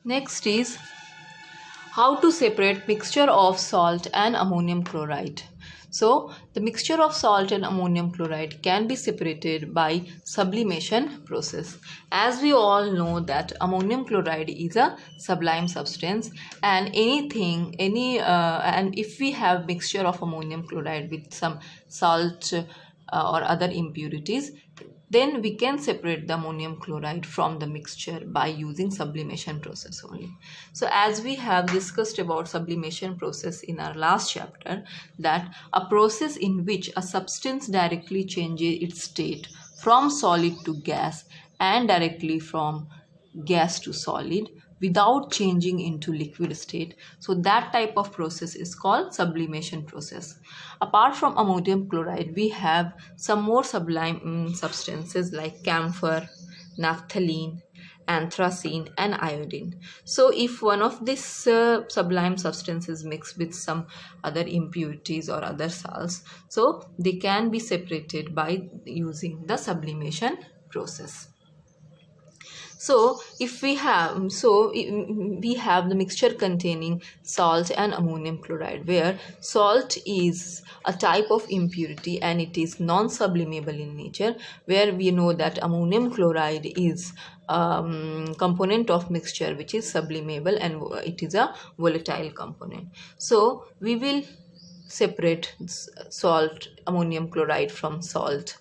Next is how to separate mixture of salt and ammonium chloride. So the mixture of salt and ammonium chloride can be separated by sublimation process. As we all know that ammonium chloride is a sublime substance, and and if we have mixture of ammonium chloride with some salt or other impurities, then we can separate the ammonium chloride from the mixture by using sublimation process only. So as we have discussed about sublimation process in our last chapter, that a process in which a substance directly changes its state from solid to gas and directly from gas to solid without changing into liquid state. So that type of process is called sublimation process. Apart from ammonium chloride, we have some more sublime substances like camphor, naphthalene, anthracene and iodine. So if one of these sublime substances mixed with some other impurities or other salts, so they can be separated by using the sublimation process. So if we have the mixture containing salt and ammonium chloride, where salt is a type of impurity and it is non-sublimable in nature, where we know that ammonium chloride is component of mixture which is sublimable and it is a volatile component. So we will separate ammonium chloride from salt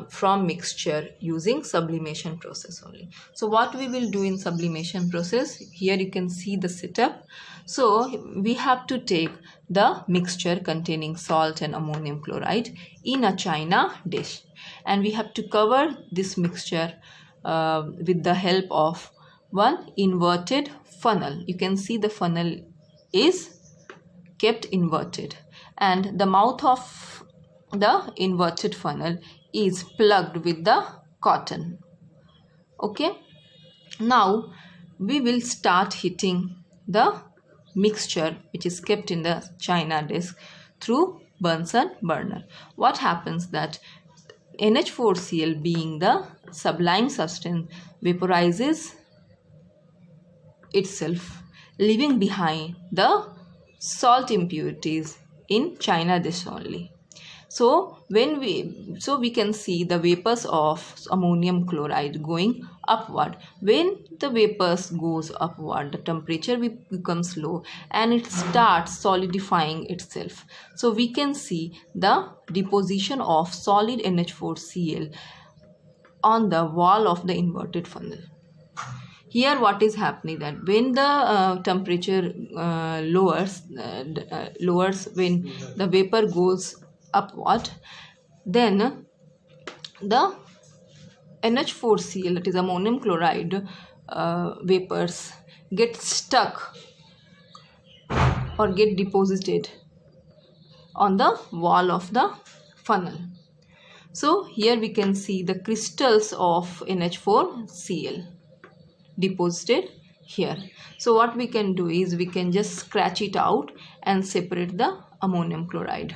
from mixture using sublimation process only. So what we will do in sublimation process, here you can see the setup. So we have to take the mixture containing salt and ammonium chloride in a china dish, and we have to cover this mixture with the help of one inverted funnel. You can see the funnel is kept inverted and the mouth of the inverted funnel is plugged with the cotton. Okay, now we will start heating the mixture which is kept in the china dish through Bunsen burner. What happens that NH4Cl, being the sublime substance, vaporizes itself, leaving behind the salt impurities in china dish only. So we can see the vapors of ammonium chloride going upward. When the vapors goes upward, the temperature becomes low and it starts solidifying itself. So we can see the deposition of solid NH4Cl on the wall of the inverted funnel. Here what is happening, that when the temperature lowers when the vapor goes upward, then the NH4Cl, that is ammonium chloride vapors, get stuck or get deposited on the wall of the funnel. So here we can see the crystals of NH4Cl deposited here. So what we can do is we can just scratch it out and separate the ammonium chloride.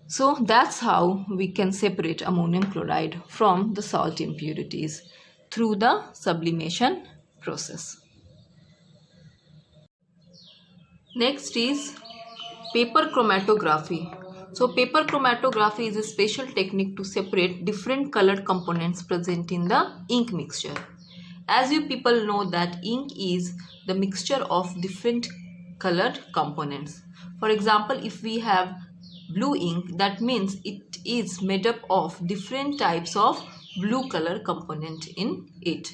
So that's how we can separate ammonium chloride from the salt impurities through the sublimation process. Next is paper chromatography. So paper chromatography is a special technique to separate different colored components present in the ink mixture. As you people know that ink is the mixture of different colored components. For example, if we have blue ink, that means it is made up of different types of blue color component in it.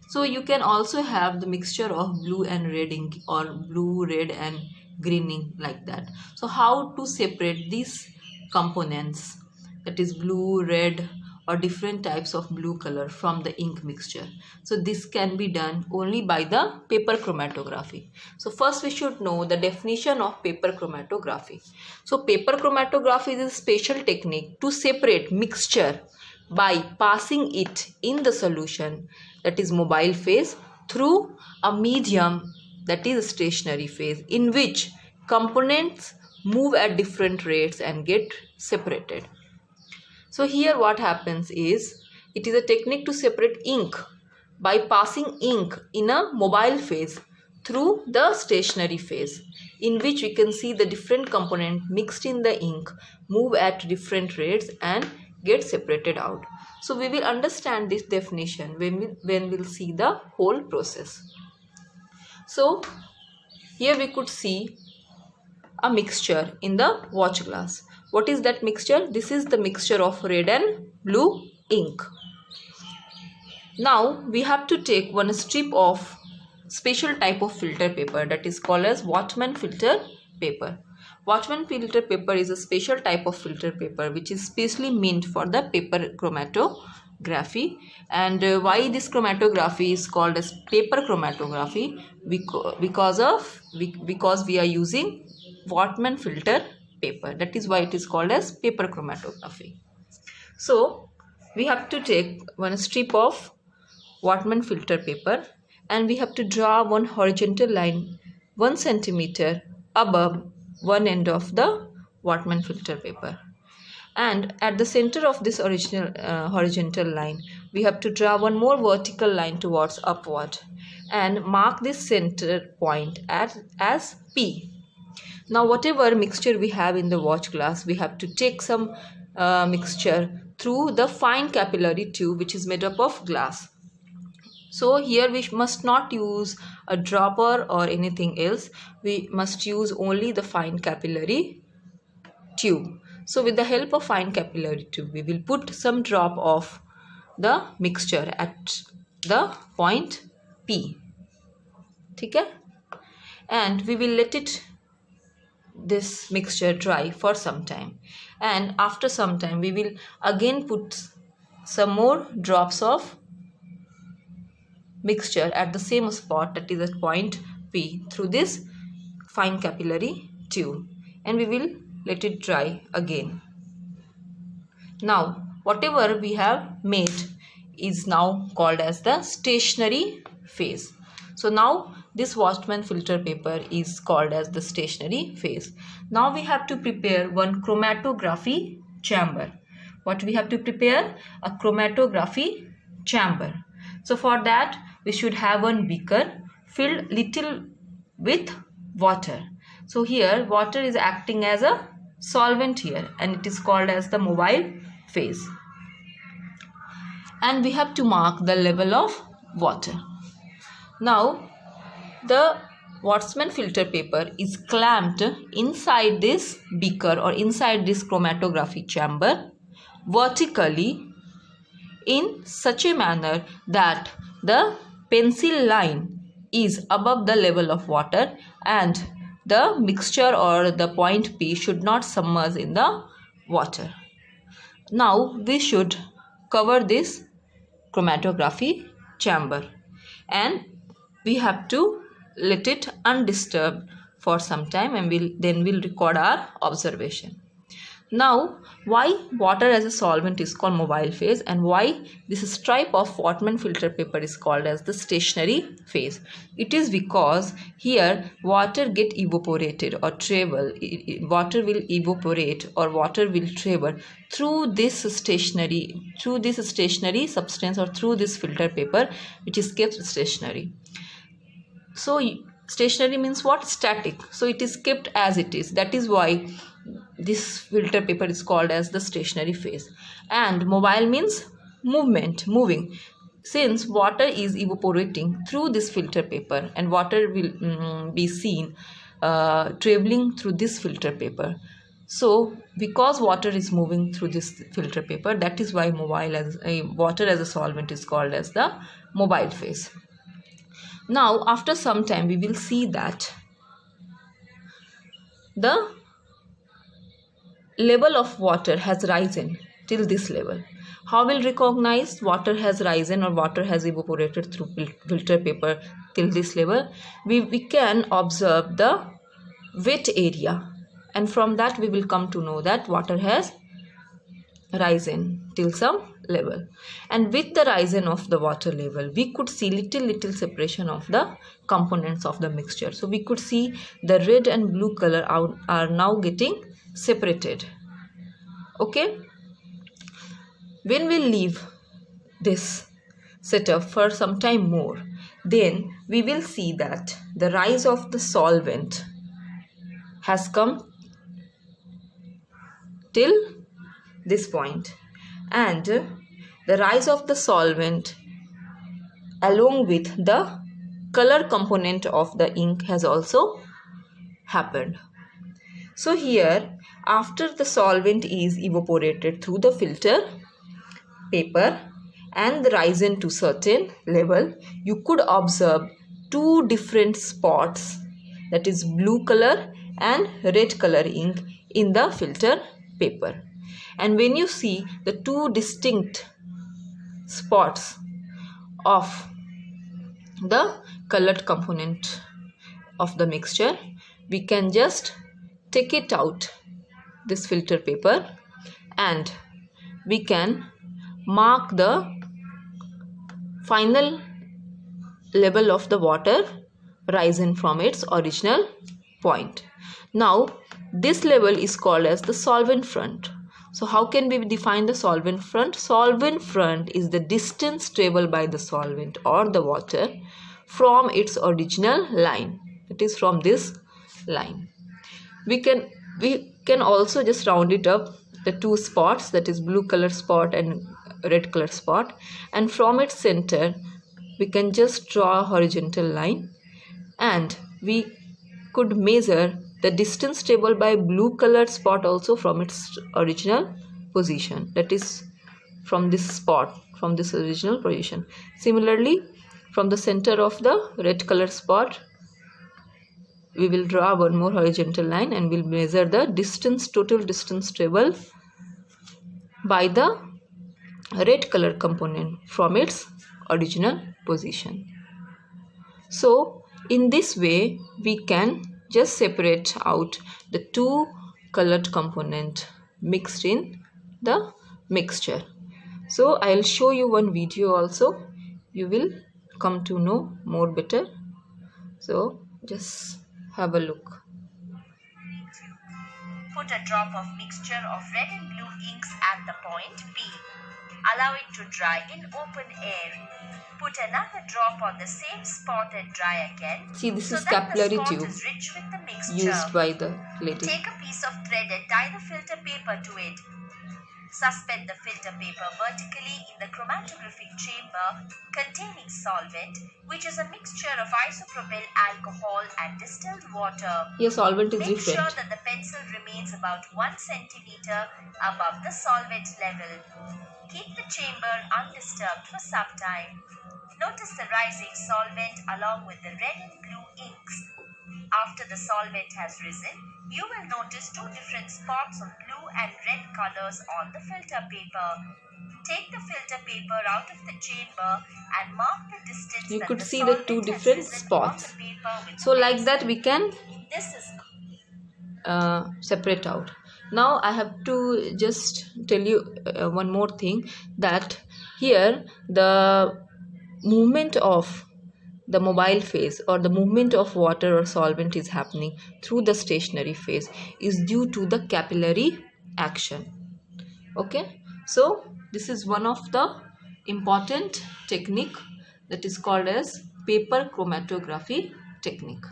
So you can also have the mixture of blue and red ink or blue, red and green ink, like that. So how to separate these components, that is blue, red or different types of blue color, from the ink mixture? So this can be done only by the paper chromatography. So first we should know the definition of paper chromatography. So paper chromatography is a special technique to separate mixture by passing it in the solution, that is mobile phase, through a medium, that is stationary phase, in which components move at different rates and get separated. So here what happens is, it is a technique to separate ink by passing ink in a mobile phase through the stationary phase, in which we can see the different component mixed in the ink move at different rates and get separated out. So we will understand this definition when we'll see the whole process. So here we could see a mixture in the watch glass. What is that mixture? This is the mixture of red and blue ink. Now we have to take one strip of special type of filter paper that is called as Whatman filter paper. Whatman filter paper is a special type of filter paper which is specially meant for the paper chromatography. And why this chromatography is called as paper chromatography? Because we are using Whatman filter paper. That is why it is called as paper chromatography. So we have to take one strip of Whatman filter paper and we have to draw one horizontal line 1 centimeter above one end of the Whatman filter paper. And at the center of this original horizontal line, we have to draw one more vertical line towards upward and mark this center point as P. Now whatever mixture we have in the watch glass, we have to take some mixture through the fine capillary tube which is made up of glass. So here we must not use a dropper or anything else. We must use only the fine capillary tube. So with the help of fine capillary tube, we will put some drop of the mixture at the point P. Okay? And we will let this mixture dry for some time. And after some time, we will again put some more drops of mixture at the same spot, that is at point P, through this fine capillary tube, and we will let it dry again. Now whatever we have made is now called as the stationary phase. So now this Whatman filter paper is called as the stationary phase. Now we have to prepare one chromatography chamber. What we have to prepare? A chromatography chamber. So for that we should have one beaker filled little with water. So here water is acting as a solvent here and it is called as the mobile phase. And we have to mark the level of water. Now the Whatman filter paper is clamped inside this beaker or inside this chromatography chamber vertically in such a manner that the pencil line is above the level of water and the mixture or the point P should not submerge in the water. Now we should cover this chromatography chamber and we have to let it undisturbed for some time and we'll record our observation. Now why water as a solvent is called mobile phase and why this stripe of Whatman filter paper is called as the stationary phase? It is because here water get evaporated or travel, water will evaporate or water will travel through this stationary substance or through this filter paper which is kept stationary. So stationary means what? Static. So it is kept as it is. That is why this filter paper is called as the stationary phase. And mobile means movement, moving. Since water is evaporating through this filter paper and water will be seen traveling through this filter paper. So because water is moving through this filter paper, that is why water as a solvent is called as the mobile phase. Now after some time we will see that the level of water has risen till this level. How will recognize water has risen or water has evaporated through filter paper till this level? We can observe the wet area and from that we will come to know that water has risen till some level. And with the rising of the water level we could see little separation of the components of the mixture. So we could see the red and blue color are now getting separated. Okay, when we leave this setup for some time more, then we will see that the rise of the solvent has come till this point, and the rise of the solvent along with the color component of the ink has also happened. So here, after the solvent is evaporated through the filter paper and risen to certain level, you could observe two different spots, that is blue color and red color ink in the filter paper. And when you see the two distinct spots of the colored component of the mixture, we can just take it out, this filter paper, and we can mark the final level of the water risen from its original point. Now this level is called as the solvent front. So how can we define the solvent front? Solvent front is the distance traveled by the solvent or the water from its original line, that is from this line. We can also just round it up, the two spots, that is blue color spot and red color spot, and from its center we can just draw a horizontal line, and we could measure the distance traveled by blue colored spot also from its original position, that is from this spot, from this original position. Similarly, from the center of the red colored spot, we will draw one more horizontal line and we'll measure the distance, total distance traveled by the red color component from its original position. So in this way we can just separate out the two colored component mixed in the mixture. So I'll show you one video also, you will come to know more better. So just have a look. Put a drop of mixture of red and blue inks at the point P. Allow it to dry in open air. Put another drop on the same spot and dry again. See, this is capillary tube is rich with the mixture. used by the lady. Take a piece of thread and tie the filter paper to it. Suspend the filter paper vertically in the chromatographic chamber containing solvent, which is a mixture of isopropyl alcohol and distilled water. Yes, solvent is Make different. sure that the pencil remains about 1 centimeter above the solvent level. Keep the chamber undisturbed for some time. Notice the rising solvent along with the red and blue inks. After the solvent has risen, you will notice two different spots of blue and red colors on the filter paper. Take the filter paper out of the chamber and mark the distance. You that could the see the solvent two has different risen spots. on the paper with So the like pencil. that we can This is separate out. Now I have to just tell you one more thing, that here the movement of the mobile phase or the movement of water or solvent is happening through the stationary phase is due to the capillary action. Okay, so this is one of the important technique that is called as paper chromatography technique.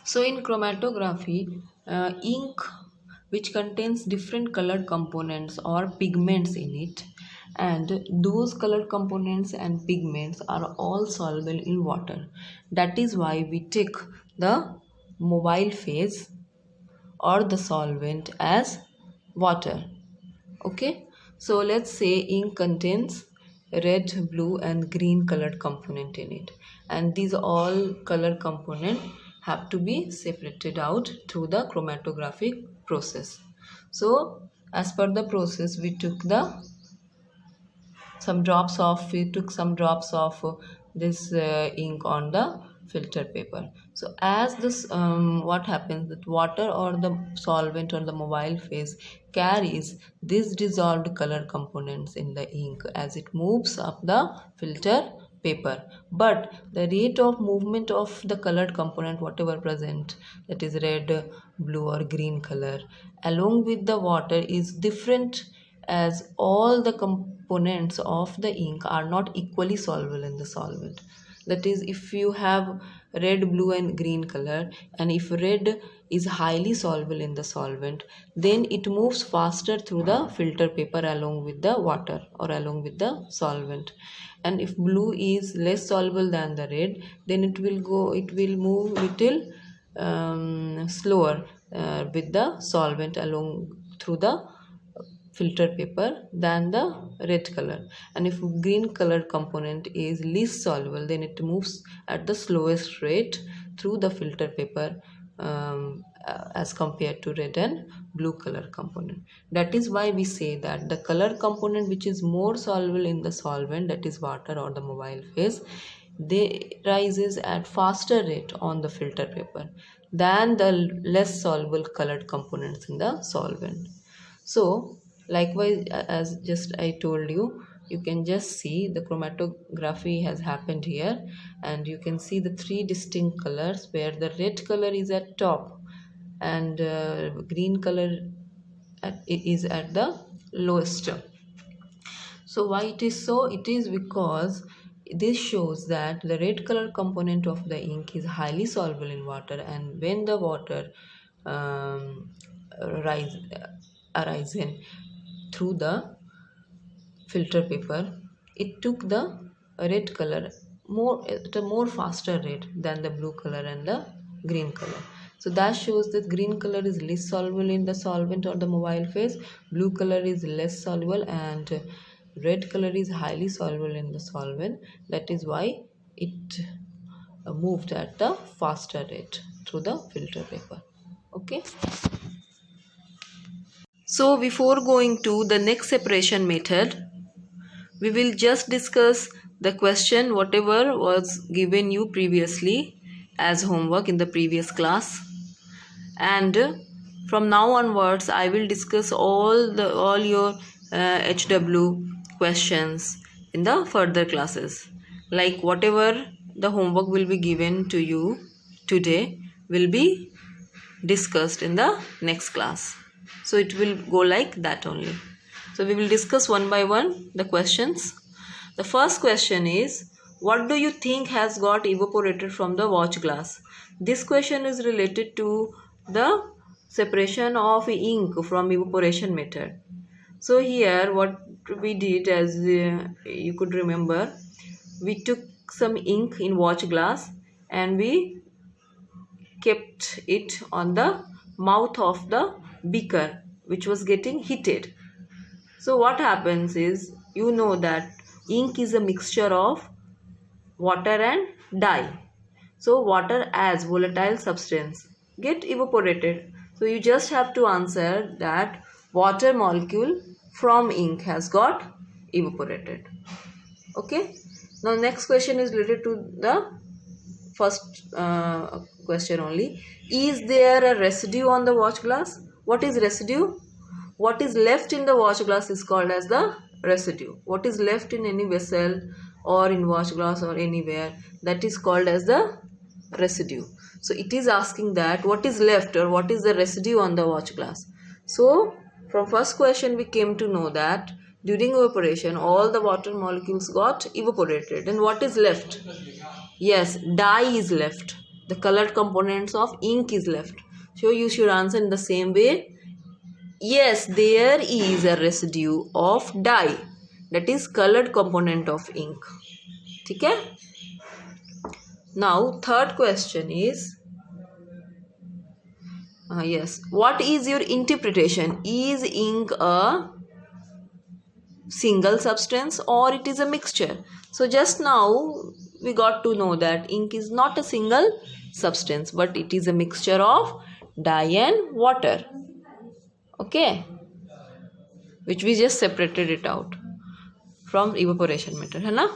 So in chromatography, ink which contains different colored components or pigments in it, and those colored components and pigments are all soluble in water. That is why we take the mobile phase or the solvent as water. Okay, so let's say ink contains red, blue and green colored component in it, and these all color component have to be separated out through the chromatographic process. So as per the process, we took some drops of this ink on the filter paper. So as this what happens, that water or the solvent or the mobile phase carries these dissolved color components in the ink as it moves up the filter paper, but the rate of movement of the colored component whatever present, that is red, blue or green color, along with the water is different as all the components of the ink are not equally soluble in the solvent. That is, if you have red, blue and green color, and if red is highly soluble in the solvent, then it moves faster through the filter paper along with the water or along with the solvent. And if blue is less soluble than the red, then it will move little slower with the solvent along through the filter paper than the red color. And if green color component is least soluble, then it moves at the slowest rate through the filter paper as compared to red and blue color component. That is why we say that the color component which is more soluble in the solvent, that is water or the mobile phase, they rises at faster rate on the filter paper than the less soluble colored components in the solvent. So likewise, as just I told you, you can just see the chromatography has happened here, and you can see the three distinct colors where the red color is at top and green color is at the lowest. So why it is so? It is because this shows that the red color component of the ink is highly soluble in water, and when the water arises through the filter paper, it took the red color at a more faster rate than the blue color and the green color. So that shows that green color is less soluble in the solvent or the mobile phase, blue color is less soluble, and red color is highly soluble in the solvent. That is why it moved at a faster rate through the filter paper. Okay. So before going to the next separation method, we will just discuss the question whatever was given you previously as homework in the previous class. And from now onwards, I will discuss all your HW questions in the further classes. Like whatever the homework will be given to you today will be discussed in the next class. So it will go like that only. So we will discuss one by one the questions. The first question is, what do you think has got evaporated from the watch glass? This question is related to the separation of ink from evaporation method. So here what we did, as you could remember, we took some ink in watch glass and we kept it on the mouth of the beaker which was getting heated. So what happens is, you know that ink is a mixture of water and dye. So water as volatile substance get evaporated. So you just have to answer that water molecule from ink has got evaporated. Okay. Now next question is related to the first question only. Is there a residue on the watch glass? What is residue? What is left in the watch glass is called as the residue. What is left in any vessel or in watch glass or anywhere, that is called as the residue. So it is asking that what is left or what is the residue on the watch glass. So from first question we came to know that during evaporation all the water molecules got evaporated, and what is left? Yes, dye is left. The colored components of ink is left. So you should answer in the same way. Yes, there is a residue of dye, that is colored component of ink. Okay? Now third question is, yes, what is your interpretation? Is ink a single substance or it is a mixture? So just now we got to know that ink is not a single substance, but it is a mixture of dye and water. Okay, which we just separated it out from evaporation method, है ना?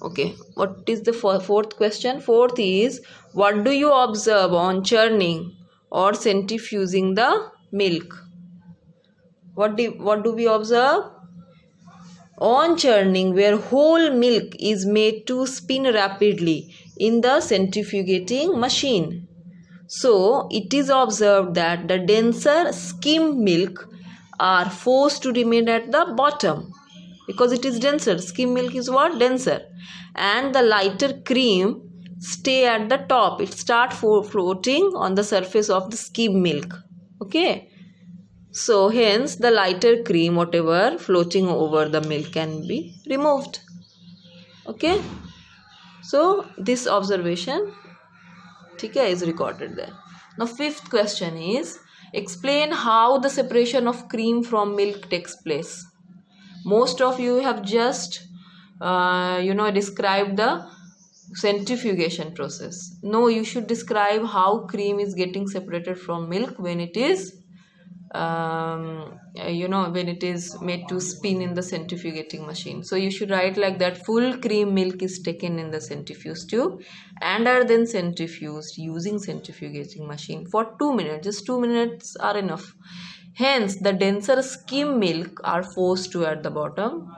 Okay, what is the fourth question? Fourth is, what do you observe on churning or centrifuging the milk? What do we observe? On churning, where whole milk is made to spin rapidly in the centrifugating machine. So it is observed that the denser skim milk are forced to remain at the bottom because it is denser. Skim milk is what? Denser. And the lighter cream stay at the top. It start floating on the surface of the skim milk. Okay. So hence the lighter cream, whatever floating over the milk, can be removed. Okay. So this observation is recorded there. Now fifth question is, explain how the separation of cream from milk takes place. Most of you have just described the centrifugation process. No, you should describe how cream is getting separated from milk when it is when it is made to spin in the centrifugating machine. So you should write like that: full cream milk is taken in the centrifuge tube and are then centrifuged using centrifugating machine for 2 minutes. Just 2 minutes are enough. Hence the denser skim milk are forced to at the bottom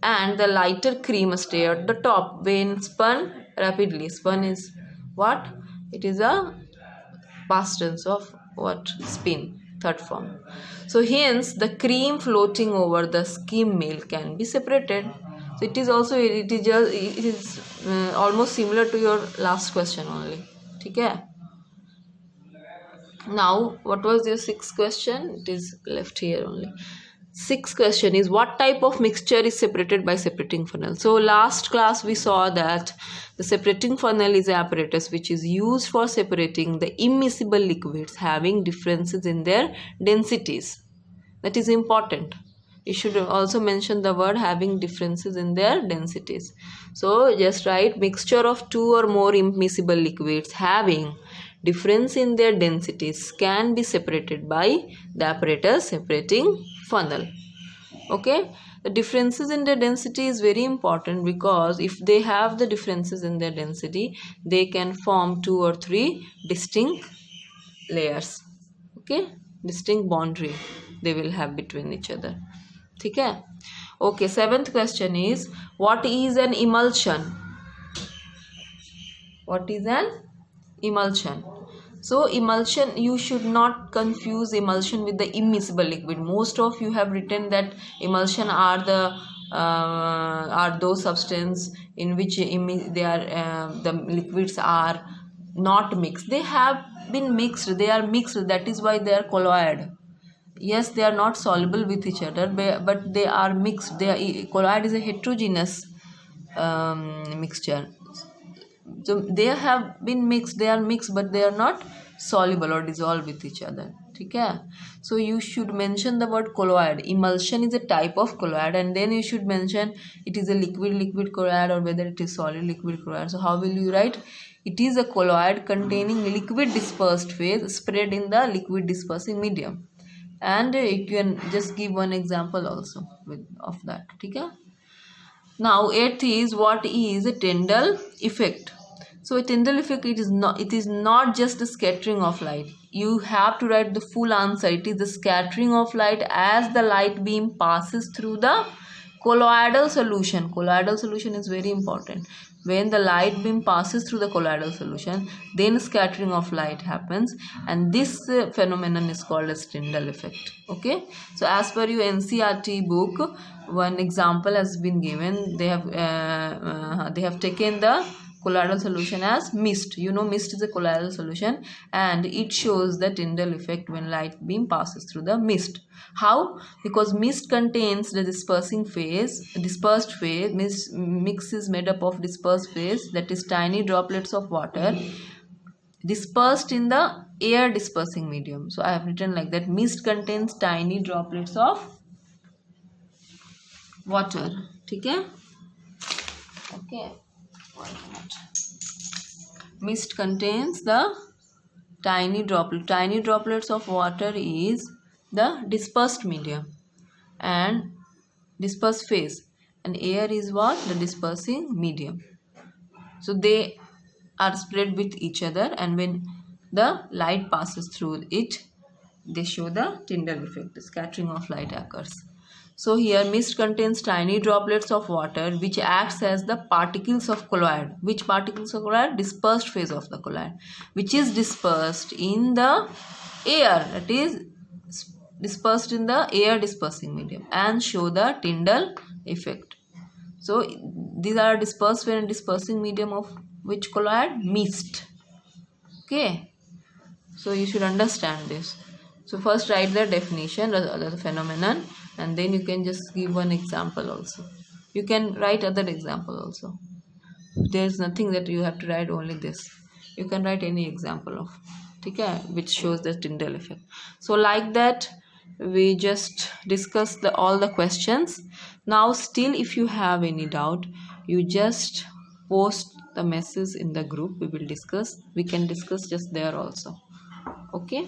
and the lighter cream stay at the top when spun rapidly. Spun is what? It is a past tense of what? Spin, third form. So hence the cream floating over the skim milk can be separated. So it is almost similar to your last question only. Okay. Now what was your sixth question? It is left here only. Sixth question is, what type of mixture is separated by separating funnel? So last class we saw that the separating funnel is an apparatus which is used for separating the immiscible liquids having differences in their densities. That is important. You should also mention the word having differences in their densities. So just write mixture of two or more immiscible liquids having difference in their densities can be separated by the apparatus separating funnel. Okay, the differences in their density is very important because if they have the differences in their density, they can form 2 or 3 distinct layers. Okay, distinct boundary they will have between each other. Okay. Okay, seventh question is, what is an emulsion? What is an emulsion? So emulsion, you should not confuse emulsion with the immiscible liquid. Most of you have written that emulsion are those substances in which the liquids are not mixed. They have been mixed. They are mixed. That is why they are colloid. Yes, they are not soluble with each other, but they are mixed. Colloid is a heterogeneous mixture. So they have been mixed, they are mixed, but they are not soluble or dissolved with each other. Okay? So you should mention the word colloid. Emulsion is a type of colloid, and then you should mention it is a liquid colloid or whether it is solid liquid colloid. So how will you write? It is a colloid containing liquid dispersed phase spread in the liquid dispersing medium. And you can just give one example also of that. Okay? Now eighth is, what is a Tyndall effect? So a Tyndall effect, it is not just the scattering of light. You have to write the full answer. It is the scattering of light as the light beam passes through the colloidal solution. Colloidal solution is very important. When the light beam passes through the colloidal solution, then scattering of light happens, and this phenomenon is called as Tyndall effect. Okay, so as per your NCERT book, one example has been given. They have taken the colloidal solution as mist. You know, mist is a colloidal solution, and it shows the Tyndall effect when light beam passes through the mist. How? Because mist contains the dispersed phase. Mist is made up of dispersed phase, that is tiny droplets of water dispersed in the air dispersing medium. So I have written like that: mist contains tiny droplets of water. Okay? Okay. Mist contains the tiny droplets of water is the dispersed medium and dispersed phase, and air is what? The dispersing medium. So they are spread with each other, and when the light passes through it, they show the Tyndall effect. The scattering of light occurs. So here mist contains tiny droplets of water which acts as the particles of colloid. Which particles of colloid? Dispersed phase of the colloid, which is dispersed in the air. That is, dispersed in the air dispersing medium and show the Tyndall effect. So these are dispersed in dispersing medium of which colloid? Mist. Okay, so you should understand this. So first write the definition of the phenomenon, and then you can just give one example also. You can write other example also. There's nothing that you have to write only this. You can write any example of, okay, which shows the Tyndall effect. So like that, we just discussed all the questions. Now still, if you have any doubt, you just post the message in the group. We can discuss just there also. Okay.